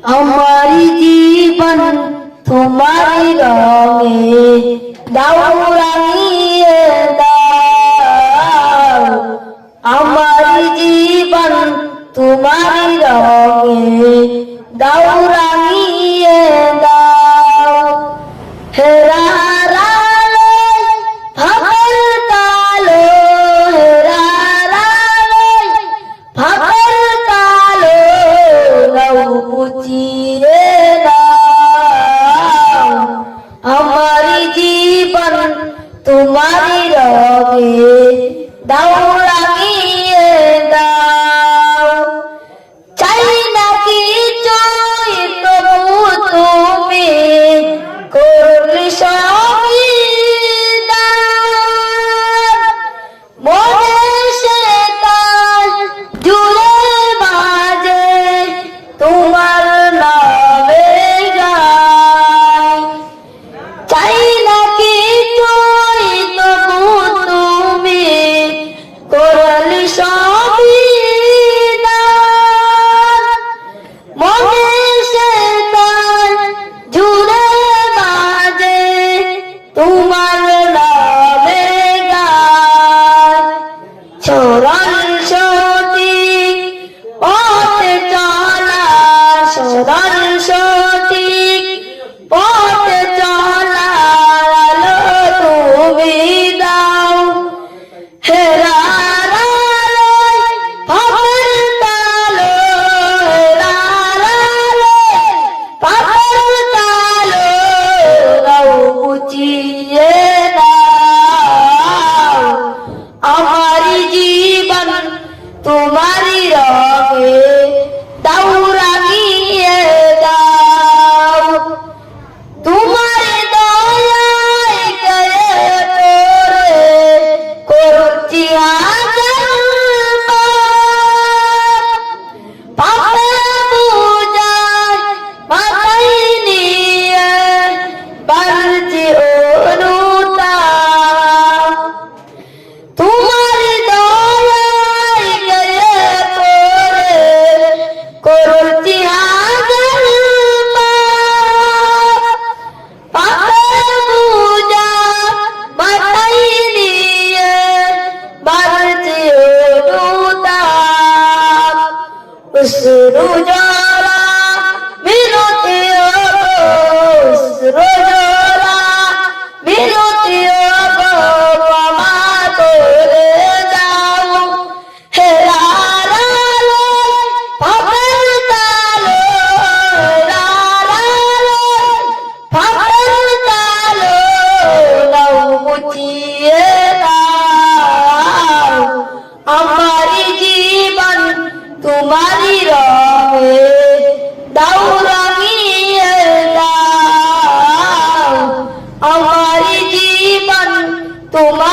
हमारी जीवन तुम्हारी रंगे दाऊ रंगिए दाओ हमारी जीवन तुम्हारी रंगे दाऊ रंगिए दाओ हेरा हमारी जीवन तुम्हारी रंगे दाऊ रंगिए दाओ चाই না কিছুই তবু তুমি করলে সবই দান মনে সে তার জুড়ে বাজে তোমার নামে গায় চাই না কিছুই তবু তুমি করলে সবই দান মনে সে তার জুড়ে বাজে তোমার নামে গায় সরল সঠিক পথে চলা সরল সঠিক পথে চলা আলো তুমি দাও হেরার আলোয় পাপের তালো হেরার আলোয় পাপের তালো দাও বুঝিয়ে দাও हमारी जीवन तुम्हारी रंगे दाऊ रंगिए दाओ तुम्हारी दयाय करे तोरे করছি হাজার পাপে পূজায় মাথায় নিয়ে বাড়ছি অনুতাপ তোমার দয়ায় গয়ে পড়ে করছি হাজার পাপে পূজা মাথায় নিয়ে বাড়ছি অনুতাপ উসরু জরা মিনতি উসরু জরা মিনতি ক্ষমা করে দাও হেরার আলোয় পাপের তালো হেরার আলোয় পাপের তালো দাও মুছিয়ে দাও हमारी जीवन तुम्हारी रंगे दाऊ रंगिए दाओ हमारी जीवन तुम्हारी